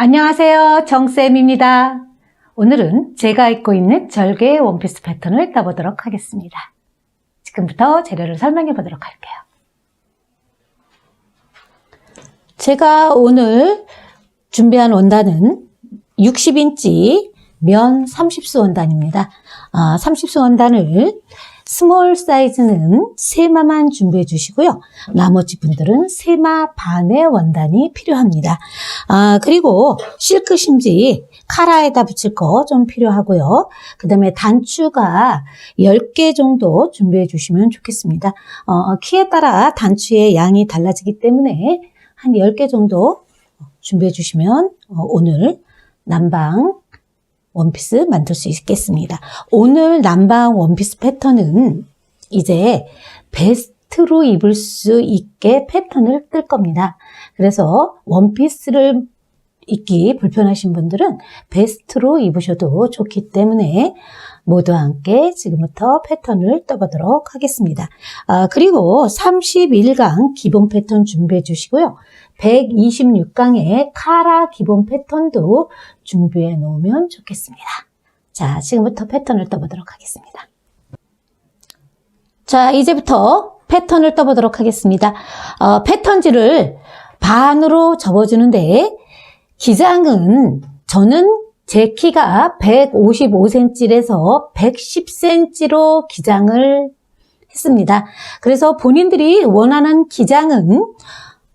안녕하세요, 정쌤입니다. 오늘은 제가 입고 있는 절개 원피스 패턴을 따보도록 하겠습니다. 지금부터 재료를 설명해 보도록 할게요. 제가 오늘 준비한 원단은 60인치 면 30수 원단입니다. 30수 원단을 스몰 사이즈는 3마만 준비해 주시고요. 나머지 분들은 3마 반의 원단이 필요합니다. 그리고 실크 심지 카라에다 붙일 거 좀 필요하고요. 그 다음에 단추가 10개 정도 준비해 주시면 좋겠습니다. 키에 따라 단추의 양이 달라지기 때문에 한 10개 정도 준비해 주시면 오늘 남방 원피스 만들 수 있겠습니다. 오늘 남방 원피스 패턴은 이제 베스트로 입을 수 있게 패턴을 뜰 겁니다. 그래서 원피스를 입기 불편하신 분들은 베스트로 입으셔도 좋기 때문에 모두 함께 지금부터 패턴을 떠보도록 하겠습니다. 그리고 31강 기본 패턴 준비해 주시고요. 126강의 카라 기본 패턴도 준비해 놓으면 좋겠습니다. 자, 지금부터 패턴을 떠보도록 하겠습니다. 자, 이제부터 패턴을 떠보도록 하겠습니다. 패턴지를 반으로 접어주는데 기장은 저는 제 키가 155cm에서 110cm로 기장을 했습니다. 그래서 본인들이 원하는 기장은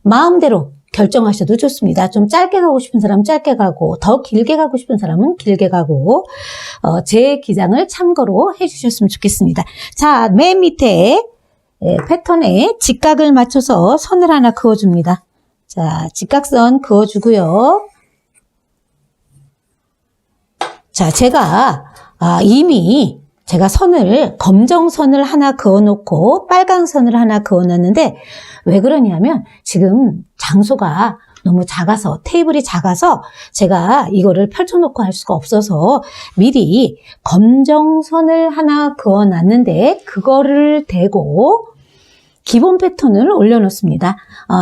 마음대로 결정하셔도 좋습니다. 좀 짧게 가고 싶은 사람은 짧게 가고 더 길게 가고 싶은 사람은 길게 가고 제 기장을 참고로 해주셨으면 좋겠습니다. 자, 맨 밑에 패턴에 직각을 맞춰서 선을 하나 그어줍니다. 자, 직각선 그어주고요. 자, 제가 이미 제가 검정선을 하나 그어놓고 빨간 선을 하나 그어놨는데 왜 그러냐면 지금 장소가 너무 작아서 테이블이 작아서 제가 이거를 펼쳐놓고 할 수가 없어서 미리 검정선을 하나 그어놨는데 그거를 대고 기본 패턴을 올려놓습니다.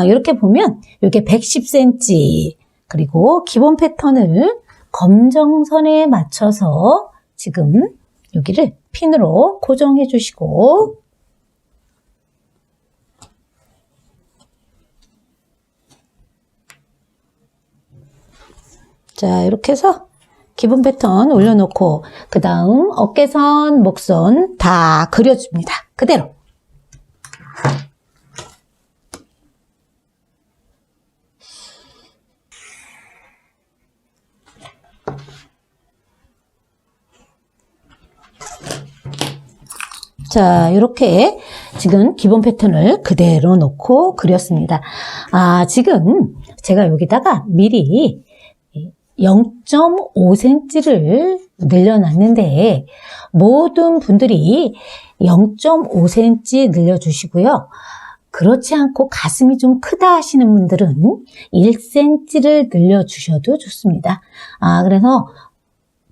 이렇게 보면 이렇게 110cm 그리고 기본 패턴을 검정선에 맞춰서 지금 여기를 핀으로 고정해 주시고 자, 이렇게 해서 기본 패턴 올려놓고 그 다음 어깨선, 목선 다 그려줍니다. 그대로. 자, 이렇게 지금 기본 패턴을 그대로 놓고 그렸습니다. 지금 제가 여기다가 미리 0.5cm를 늘려놨는데 모든 분들이 0.5cm 늘려주시고요. 그렇지 않고 가슴이 좀 크다 하시는 분들은 1cm를 늘려주셔도 좋습니다. 그래서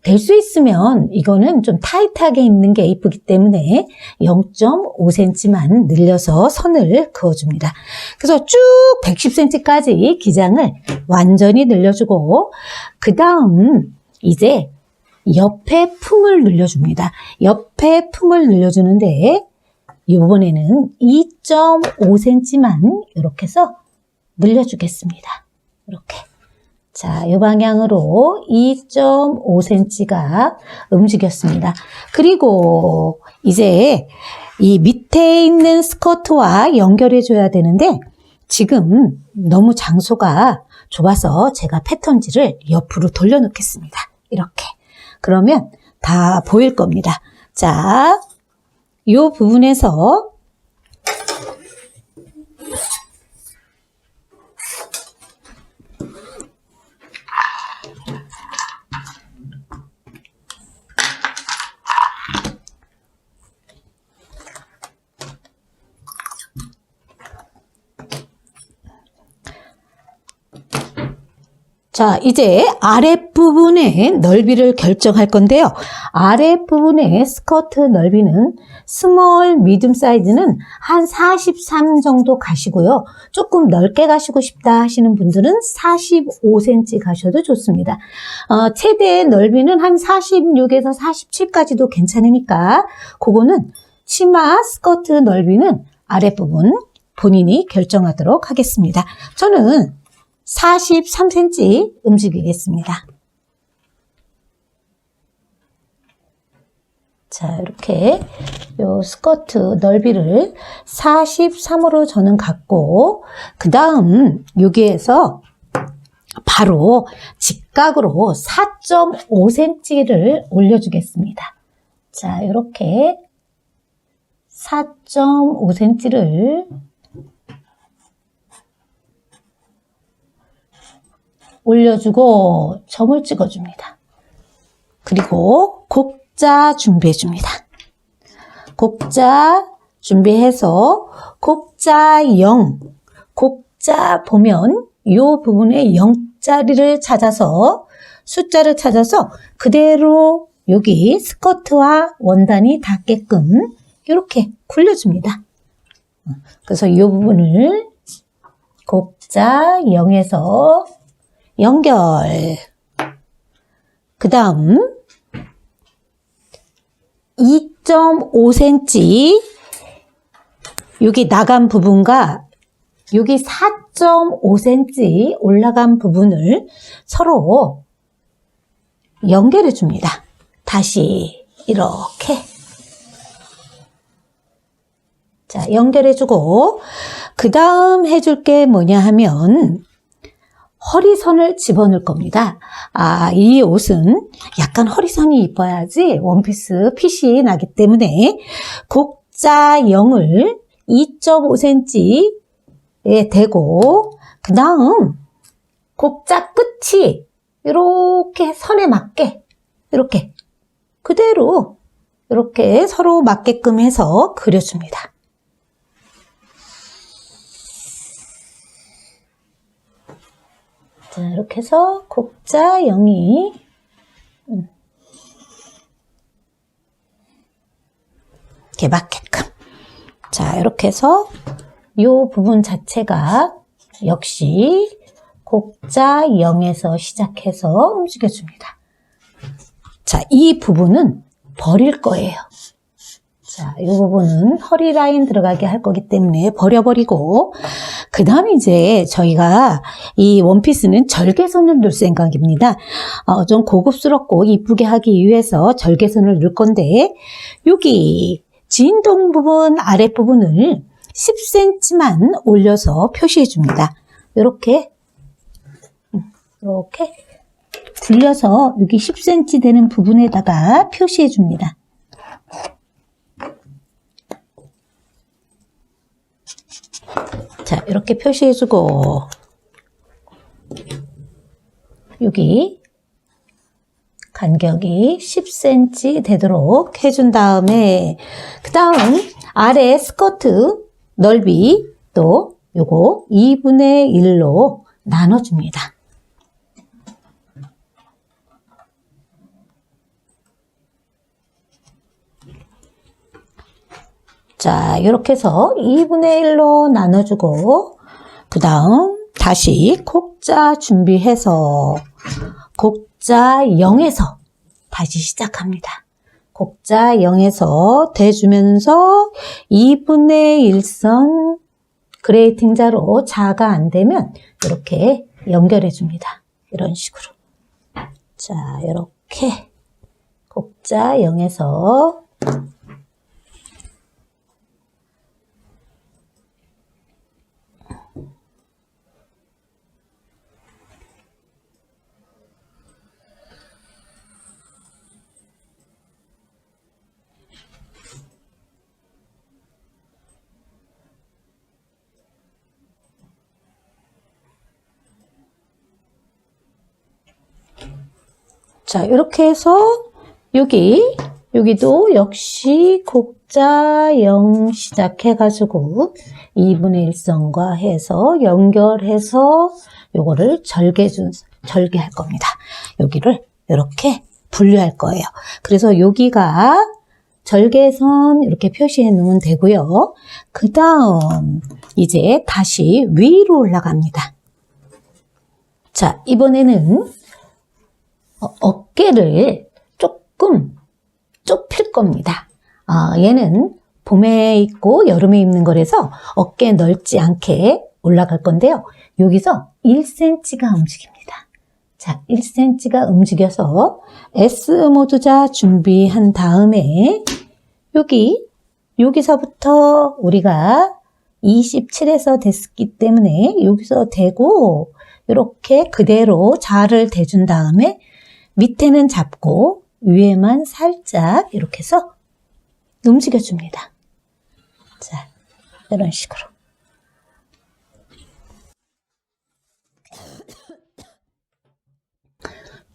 될 수 있으면 이거는 좀 타이트하게 입는 게 이쁘기 때문에 0.5cm만 늘려서 선을 그어줍니다. 그래서 쭉 110cm까지 기장을 완전히 늘려주고 그 다음 이제 옆에 품을 늘려줍니다. 옆에 품을 늘려주는데 이번에는 2.5cm만 이렇게 해서 늘려주겠습니다. 이렇게. 자, 이 방향으로 2.5cm가 움직였습니다. 그리고 이제 이 밑에 있는 스커트와 연결해 줘야 되는데 지금 너무 장소가 좁아서 제가 패턴지를 옆으로 돌려놓겠습니다. 이렇게. 그러면 다 보일 겁니다. 자, 이 부분에서 자, 이제 아랫부분의 넓이를 결정할 건데요. 아랫부분의 스커트 넓이는 스몰, 미디움 사이즈는 한 43 정도 가시고요. 조금 넓게 가시고 싶다 하시는 분들은 45cm 가셔도 좋습니다. 최대 넓이는 한 46에서 47까지도 괜찮으니까 그거는 치마 스커트 넓이는 아랫부분 본인이 결정하도록 하겠습니다. 저는 43cm 움직이겠습니다. 자, 이렇게 요 스커트 넓이를 43으로 저는 갖고 그 다음 여기에서 바로 직각으로 4.5cm를 올려주겠습니다. 자, 이렇게 4.5cm를 올려주고 점을 찍어줍니다. 그리고 곡자 준비해줍니다. 곡자 준비해서 곡자 0, 곡자 보면 이 부분에 0자리를 찾아서 숫자를 찾아서 그대로 여기 스커트와 원단이 닿게끔 이렇게 굴려줍니다. 그래서 이 부분을 곡자 0에서 연결. 그 다음 2.5cm 여기 나간 부분과 여기 4.5cm 올라간 부분을 서로 연결해 줍니다. 다시 이렇게 자 연결해 주고 그 다음 해줄 게 뭐냐 하면 허리선을 집어넣을 겁니다. 이 옷은 약간 허리선이 이뻐야지 원피스 핏이 나기 때문에 곡자 0을 2.5cm에 대고 그 다음 곡자 끝이 이렇게 선에 맞게 이렇게 그대로 이렇게 서로 맞게끔 해서 그려줍니다. 자, 이렇게 해서 곡자 0이 이렇게 맞게끔. 자, 이렇게 해서 이 부분 자체가 역시 곡자 0에서 시작해서 움직여줍니다. 자, 이 부분은 버릴 거예요. 자, 이 부분은 허리 라인 들어가게 할 거기 때문에 버려버리고 그 다음에 이제 저희가 이 원피스는 절개선을 넣을 생각입니다. 좀 고급스럽고 이쁘게 하기 위해서 절개선을 넣을 건데 여기 진동 부분 아랫부분을 10cm만 올려서 표시해 줍니다. 이렇게 굴려서 여기 10cm 되는 부분에다가 표시해 줍니다. 자, 이렇게 표시해주고 여기 간격이 10cm 되도록 해준 다음에 그 다음 아래 스커트 넓이 또 요거 2분의 1로 나눠줍니다. 자, 이렇게 해서 2분의 1로 나눠주고 그 다음 다시 곡자 준비해서 곡자 0에서 다시 시작합니다. 곡자 0에서 대주면서 2분의 1선 그레이팅 자로 자가 안 되면 이렇게 연결해 줍니다. 이런 식으로. 자, 이렇게 곡자 0에서 자, 이렇게 해서 여기도 역시 곡자 0 시작해가지고 2분의 1선과 해서 연결해서 요거를 절개할 겁니다. 여기를 이렇게 분류할 거예요. 그래서 여기가 절개선 이렇게 표시해 놓으면 되고요. 그 다음 이제 다시 위로 올라갑니다. 자, 이번에는 어깨를 조금 좁힐 겁니다. 얘는 봄에 입고 여름에 입는 거라서 어깨 넓지 않게 올라갈 건데요. 여기서 1cm가 움직입니다. 자, 1cm가 움직여서 S 모두자 준비한 다음에 여기서부터 우리가 27에서 됐기 때문에 여기서 대고 이렇게 그대로 자를 대준 다음에 밑에는 잡고 위에만 살짝 이렇게 해서 움직여줍니다. 자, 이런 식으로.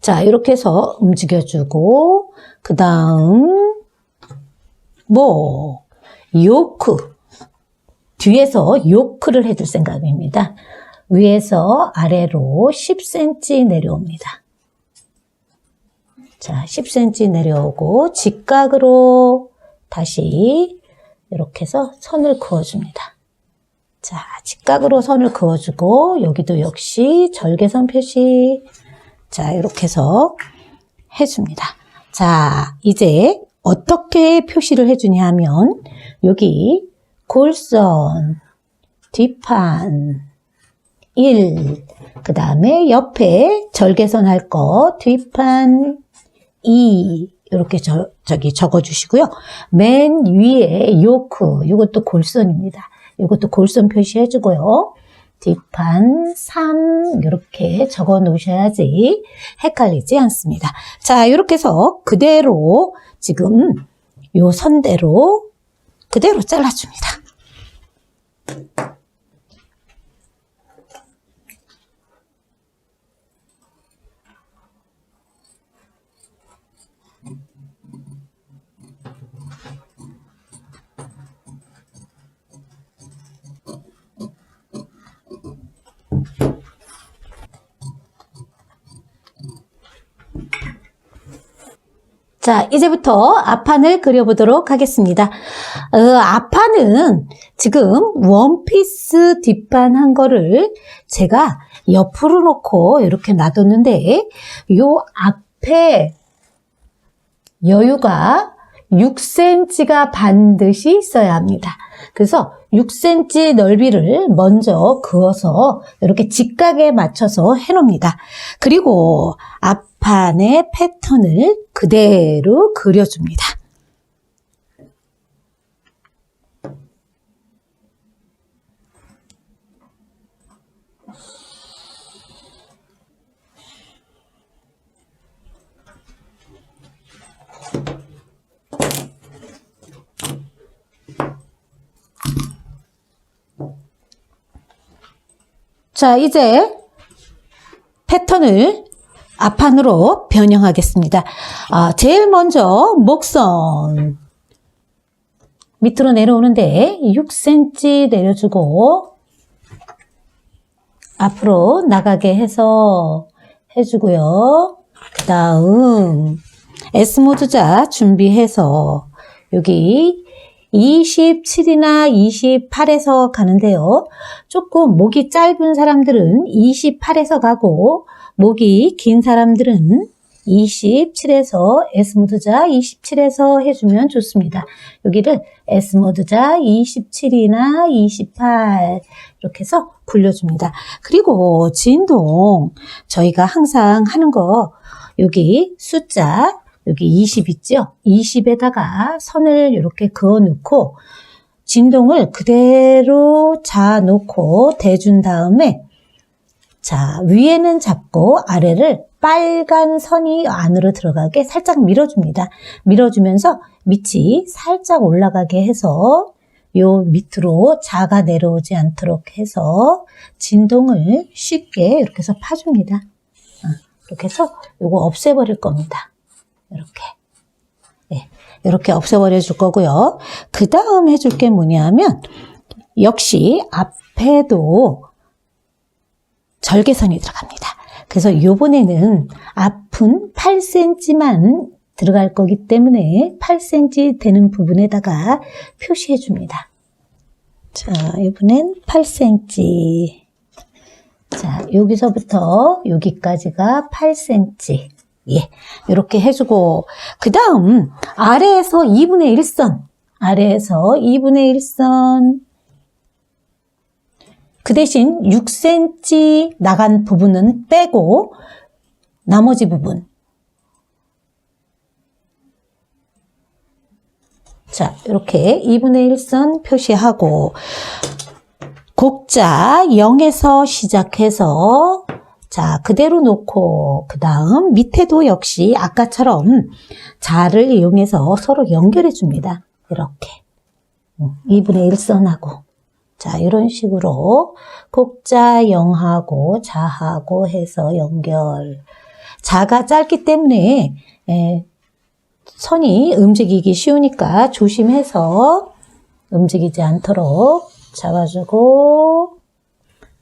자, 이렇게 해서 움직여주고, 그 다음, 요크. 뒤에서 요크를 해줄 생각입니다. 위에서 아래로 10cm 내려옵니다. 자, 10cm 내려오고, 직각으로 다시 이렇게 해서 선을 그어줍니다. 자, 직각으로 선을 그어주고, 여기도 역시 절개선 표시. 자, 이렇게 해서 해줍니다. 자, 이제 어떻게 표시를 해주냐 하면 여기 골선, 뒷판 1, 그 다음에 옆에 절개선 할 거 뒷판 2 이렇게 적어주시고요. 맨 위에 요크, 이것도 골선입니다. 이것도 골선 표시해주고요. 뒷판 3 이렇게 적어 놓으셔야지 헷갈리지 않습니다. 자, 이렇게 해서 그대로 지금 요 선대로 그대로 잘라줍니다. 자, 이제부터 앞판을 그려보도록 하겠습니다. 앞판은 지금 원피스 뒷판 한 거를 제가 옆으로 놓고 이렇게 놔뒀는데 요 앞에 여유가 6cm가 반드시 있어야 합니다. 그래서 6cm 넓이를 먼저 그어서 이렇게 직각에 맞춰서 해놓습니다. 그리고 앞판의 패턴을 그대로 그려줍니다. 자, 이제 패턴을 앞판으로 변형하겠습니다. 제일 먼저 목선 밑으로 내려오는데 6cm 내려주고 앞으로 나가게 해서 해주고요. 그 다음 S모두자 준비해서 여기 27이나 28에서 가는데요. 조금 목이 짧은 사람들은 28에서 가고 목이 긴 사람들은 27에서 S모두자 27에서 해주면 좋습니다. 여기를 S모두자 27이나 28 이렇게 해서 굴려줍니다. 그리고 진동 저희가 항상 하는 거 여기 숫자 여기 20 있죠? 20에다가 선을 이렇게 그어 놓고 진동을 그대로 자 놓고 대준 다음에 자 위에는 잡고 아래를 빨간 선이 안으로 들어가게 살짝 밀어줍니다. 밀어주면서 밑이 살짝 올라가게 해서 요 밑으로 자가 내려오지 않도록 해서 진동을 쉽게 이렇게 해서 파줍니다. 이렇게 해서 요거 없애버릴 겁니다. 이렇게. 네, 이렇게 없애버려 줄 거고요. 그 다음 해줄 게 뭐냐면 역시 앞에도 절개선이 들어갑니다. 그래서 요번에는 앞은 8cm만 들어갈 거기 때문에 8cm 되는 부분에다가 표시해 줍니다. 자, 이번엔 8cm. 자, 여기서부터 여기까지가 8cm. 예, 이렇게 해주고, 그 다음, 아래에서 2분의 1선. 아래에서 2분의 1선. 그 대신 6cm 나간 부분은 빼고, 나머지 부분. 자, 이렇게 2분의 1선 표시하고, 곡자 0에서 시작해서 자, 그대로 놓고 그 다음 밑에도 역시 아까처럼 자를 이용해서 서로 연결해 줍니다. 이렇게 2분의 1선하고 자, 이런 식으로 곡자 0하고 자하고 해서 연결. 자가 짧기 때문에 선이 움직이기 쉬우니까 조심해서 움직이지 않도록 잡아주고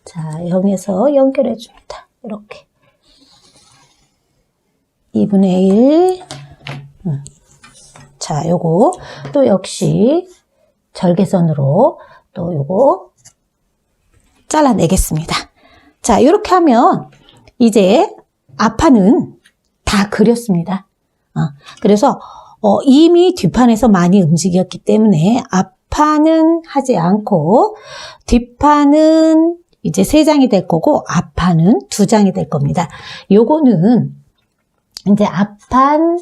자, 0에서 연결해 줍니다. 이렇게 2분의 1 자, 요거 또 역시 절개선으로 또 요거 잘라내겠습니다. 자, 이렇게 하면 이제 앞판은 다 그렸습니다. 그래서 이미 뒷판에서 많이 움직였기 때문에 앞판은 하지 않고 뒷판은 이제 3장이 될 거고 앞판은 2장이 될 겁니다. 요거는 이제 앞판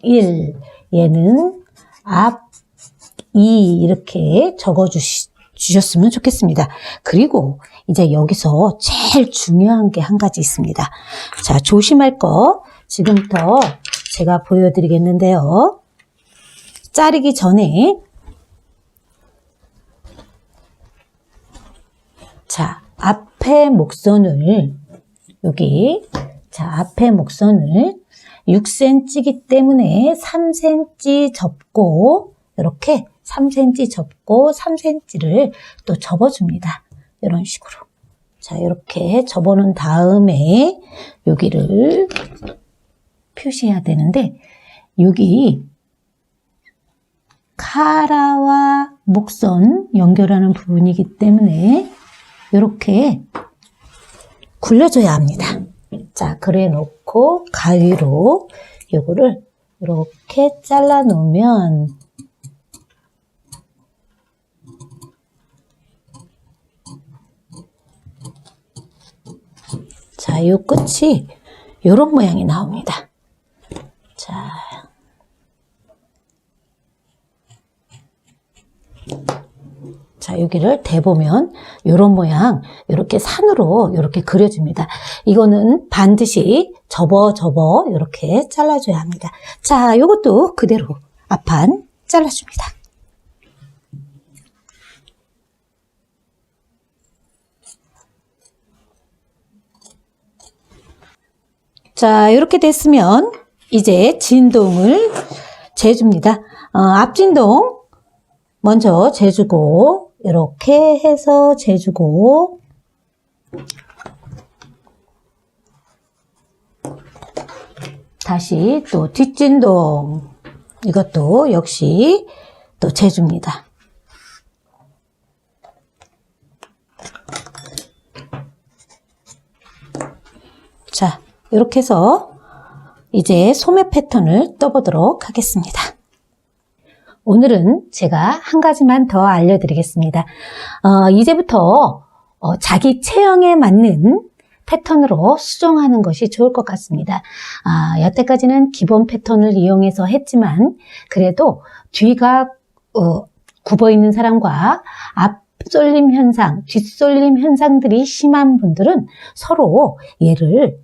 1, 얘는 앞 2 이렇게 적어 주셨으면 좋겠습니다. 그리고 이제 여기서 제일 중요한 게 한 가지 있습니다. 자, 조심할 거 지금부터 제가 보여드리겠는데요. 자르기 전에 자, 앞에 목선을 여기 자, 앞에 목선을 6cm이기 때문에 3cm 접고 이렇게 3cm 접고 3cm를 또 접어줍니다. 이런 식으로. 자, 이렇게 접어놓은 다음에 여기를 표시해야 되는데 여기 카라와 목선 연결하는 부분이기 때문에 이렇게 굴려줘야 합니다. 자, 그래 놓고 가위로 요거를 이렇게 잘라 놓으면 자, 요 끝이 요런 모양이 나옵니다. 자, 여기를 대보면 요런 모양, 이렇게 산으로 이렇게 그려줍니다. 이거는 반드시 접어 이렇게 잘라줘야 합니다. 자, 요것도 그대로 앞판 잘라줍니다. 자, 이렇게 됐으면 이제 진동을 재줍니다. 앞진동 먼저 재주고 이렇게 해서 재주고 다시 또 뒷진동 이것도 역시 또 재줍니다. 자, 이렇게 해서 이제 소매 패턴을 떠보도록 하겠습니다. 오늘은 제가 한 가지만 더 알려드리겠습니다. 이제부터 자기 체형에 맞는 패턴으로 수정하는 것이 좋을 것 같습니다. 여태까지는 기본 패턴을 이용해서 했지만 그래도 뒤가 굽어 있는 사람과 앞쏠림 현상, 뒷쏠림 현상들이 심한 분들은 서로 얘를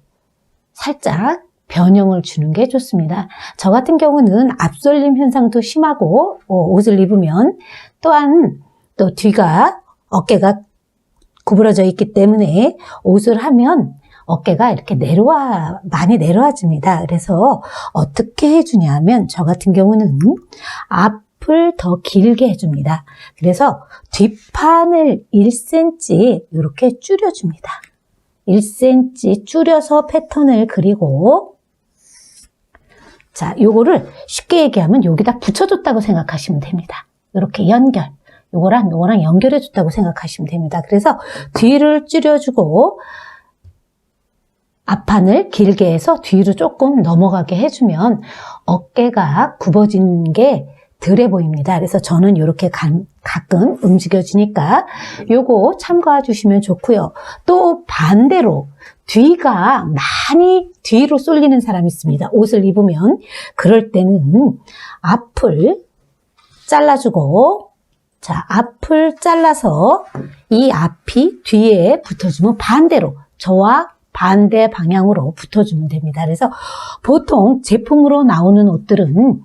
살짝 변형을 주는 게 좋습니다. 저 같은 경우는 앞쏠림 현상도 심하고 옷을 입으면 또한 또 뒤가 어깨가 구부러져 있기 때문에 옷을 하면 어깨가 이렇게 많이 내려와집니다. 그래서 어떻게 해주냐면 저 같은 경우는 앞을 더 길게 해줍니다. 그래서 뒷판을 1cm 이렇게 줄여줍니다. 1cm 줄여서 패턴을 그리고, 자, 요거를 쉽게 얘기하면 여기다 붙여줬다고 생각하시면 됩니다. 이렇게 요거랑 연결해줬다고 생각하시면 됩니다. 그래서 뒤를 줄여주고 앞판을 길게 해서 뒤로 조금 넘어가게 해주면 어깨가 굽어진 게 덜해 보입니다. 그래서 저는 이렇게 가끔 움직여지니까 요거 참고해 주시면 좋고요. 또 반대로 뒤가 많이 뒤로 쏠리는 사람이 있습니다. 옷을 입으면 그럴 때는 앞을 잘라주고, 자, 앞을 잘라서 이 앞이 뒤에 붙어주면 반대로 저와 반대 방향으로 붙어주면 됩니다. 그래서 보통 제품으로 나오는 옷들은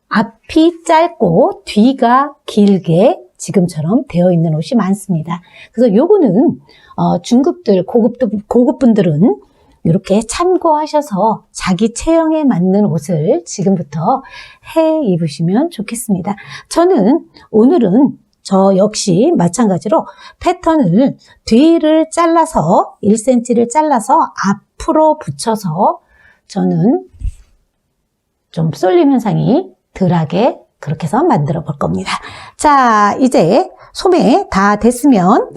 앞이 짧고 뒤가 길게 지금처럼 되어 있는 옷이 많습니다. 그래서 요거는 중급들, 고급분들은 이렇게 참고하셔서 자기 체형에 맞는 옷을 지금부터 해 입으시면 좋겠습니다. 저는 오늘은 저 역시 마찬가지로 패턴을 뒤를 잘라서 1cm를 잘라서 앞으로 붙여서 저는 좀 쏠림 현상이 덜하게 그렇게 해서 만들어 볼 겁니다. 자, 이제 소매 다 됐으면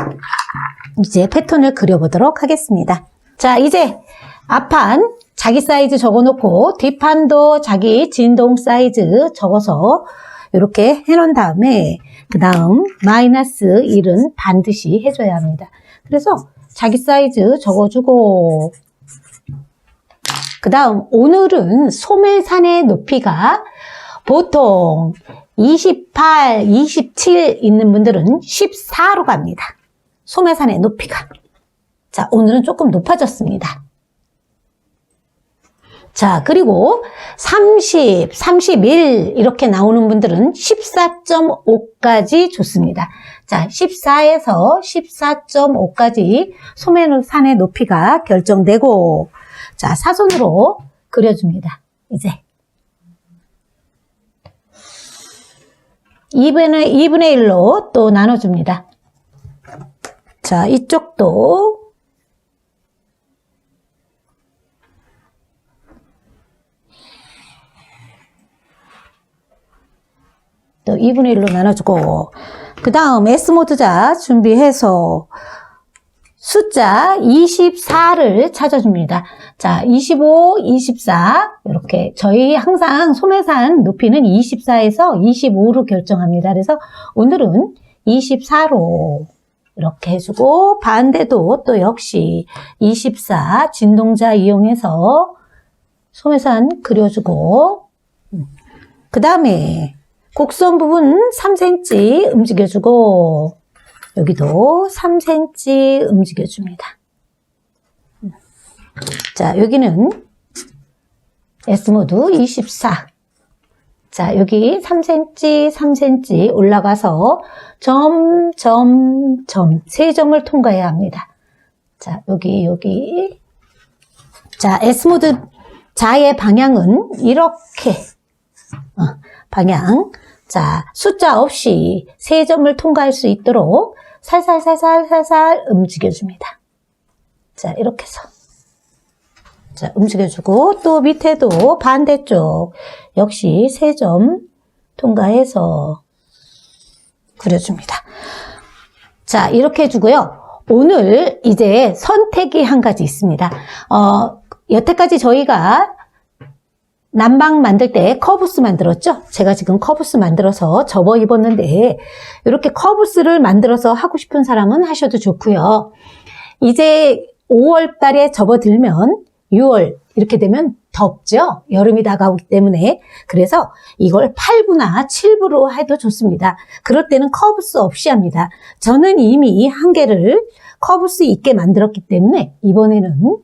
이제 패턴을 그려보도록 하겠습니다. 자, 이제 앞판 자기 사이즈 적어놓고 뒷판도 자기 진동 사이즈 적어서 이렇게 해놓은 다음에 그 다음 마이너스 1은 반드시 해줘야 합니다. 그래서 자기 사이즈 적어주고, 그 다음 오늘은 소매산의 높이가 보통 28, 27 있는 분들은 14로 갑니다. 소매산의 높이가. 자, 오늘은 조금 높아졌습니다. 자, 그리고 30, 31 이렇게 나오는 분들은 14.5까지 좋습니다. 자, 14에서 14.5까지 소매산의 높이가 결정되고, 자, 사선으로 그려줍니다. 이제 2분의 1로 또 나눠줍니다. 자, 이쪽도 또 2분의 1로 나눠주고, 그 다음 S모드자 준비해서 숫자 24를 찾아줍니다. 자, 25, 24 이렇게 저희 항상 소매산 높이는 24에서 25로 결정합니다. 그래서 오늘은 24로 이렇게 해주고, 반대도 또 역시 24 진동자 이용해서 소매산 그려주고, 그 다음에 곡선 부분 3cm 움직여주고, 여기도 3cm 움직여줍니다. 자, 여기는 S모드 24. 자, 여기 3cm, 3cm 올라가서 점, 세 점을 통과해야 합니다. 자, 여기. 자, S모드 자의 방향은 이렇게, 방향. 자, 숫자 없이 세 점을 통과할 수 있도록 살살 움직여줍니다. 자, 이렇게 해서. 자, 움직여주고, 또 밑에도 반대쪽 역시 세 점 통과해서 그려줍니다. 자, 이렇게 해주고요. 오늘 이제 선택이 한 가지 있습니다. 여태까지 저희가 남방 만들 때 커브스 만들었죠? 제가 지금 커브스 만들어서 접어 입었는데, 이렇게 커브스를 만들어서 하고 싶은 사람은 하셔도 좋고요. 이제 5월 달에 접어들면 6월 이렇게 되면 덥죠? 여름이 다가오기 때문에. 그래서 이걸 8부나 7부로 해도 좋습니다. 그럴 때는 커브스 없이 합니다. 저는 이미 한 개를 커브스 있게 만들었기 때문에 이번에는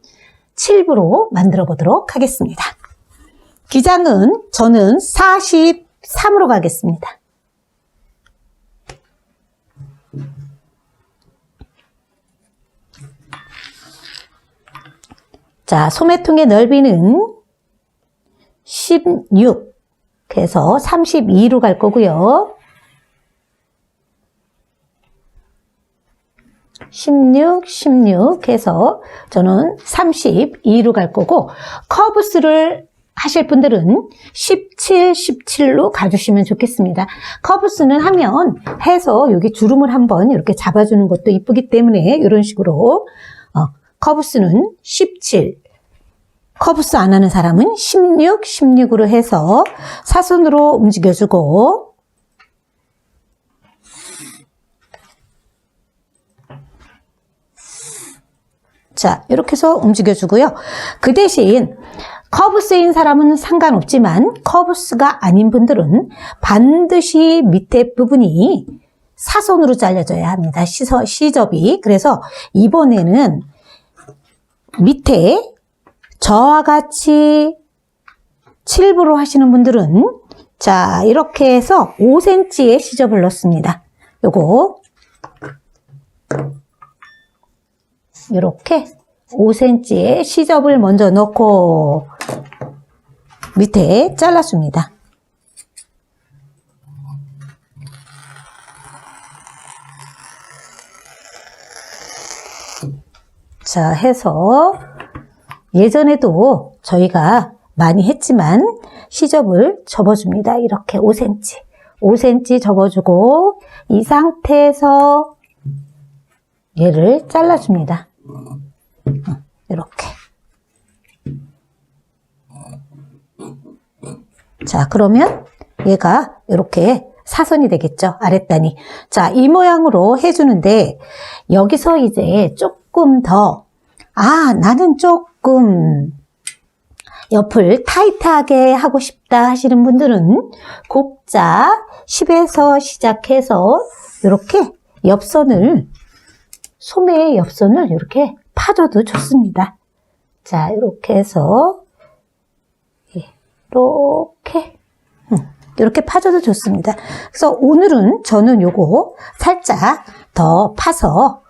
7부로 만들어 보도록 하겠습니다. 기장은 저는 43으로 가겠습니다. 자, 소매통의 넓이는 16, 그래서 32로 갈 거고요. 16, 16 해서 저는 32로 갈 거고, 커브스를 하실 분들은 17, 17로 가주시면 좋겠습니다. 커브스는 하면 해서 여기 주름을 한번 이렇게 잡아주는 것도 이쁘기 때문에 이런 식으로 커브스는 17, 커브스 안 하는 사람은 16, 16으로 해서 사선으로 움직여주고, 자, 이렇게 해서 움직여주고요. 그 대신 커브스인 사람은 상관없지만 커브스가 아닌 분들은 반드시 밑에 부분이 사선으로 잘려져야 합니다. 시접이. 그래서 이번에는 밑에 저와 같이 7부로 하시는 분들은 자, 이렇게 해서 5cm의 시접을 넣습니다. 요거 이렇게 5cm의 시접을 먼저 넣고 밑에 잘라줍니다. 자, 해서 예전에도 저희가 많이 했지만 시접을 접어줍니다. 이렇게 5cm. 5cm 접어주고 이 상태에서 얘를 잘라줍니다. 이렇게. 자, 그러면 얘가 이렇게 사선이 되겠죠. 아랫단이. 자, 이 모양으로 해주는데 여기서 이제 조금 더 나는 조금 옆을 타이트하게 하고 싶다 하시는 분들은 곡자 10에서 시작해서 이렇게 옆선을 소매의 옆선을 이렇게 파줘도 좋습니다. 자, 이렇게 해서 이렇게 파줘도 좋습니다. 그래서 오늘은 저는 요거 살짝 더 파서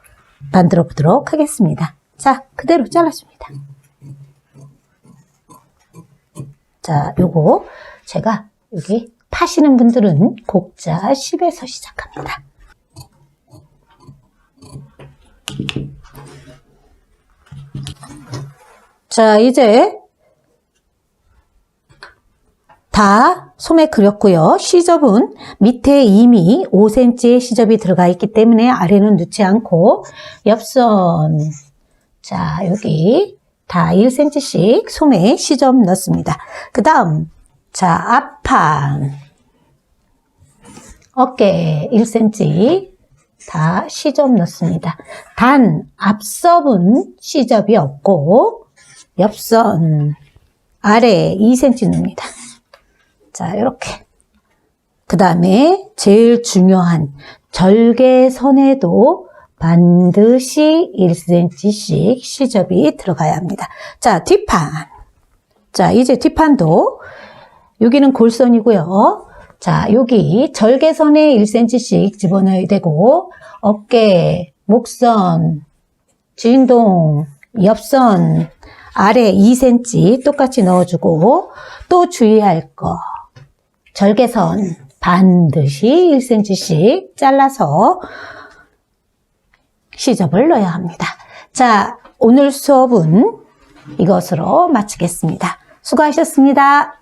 만들어 보도록 하겠습니다. 자, 그대로 잘라줍니다. 자, 요거 제가 여기 파시는 분들은 곡자 10에서 시작합니다. 자, 이제 다 소매 그렸고요. 시접은 밑에 이미 5cm의 시접이 들어가 있기 때문에 아래는 넣지 않고 옆선, 자, 여기 다 1cm씩 소매에 시접 넣습니다. 그 다음, 자, 앞판, 어깨 1cm 다 시접 넣습니다. 단 앞섭은 시접이 없고 옆선 아래 2cm 넣습니다. 자, 이렇게. 그 다음에 제일 중요한 절개선에도 반드시 1cm씩 시접이 들어가야 합니다. 자, 뒷판. 자, 이제 뒷판도 여기는 골선이고요. 자, 여기 절개선에 1cm씩 집어넣어야 되고 어깨, 목선, 진동, 옆선 아래 2cm 똑같이 넣어주고 또 주의할 거 절개선 반드시 1cm씩 잘라서 시접을 넣어야 합니다. 자, 오늘 수업은 이것으로 마치겠습니다. 수고하셨습니다.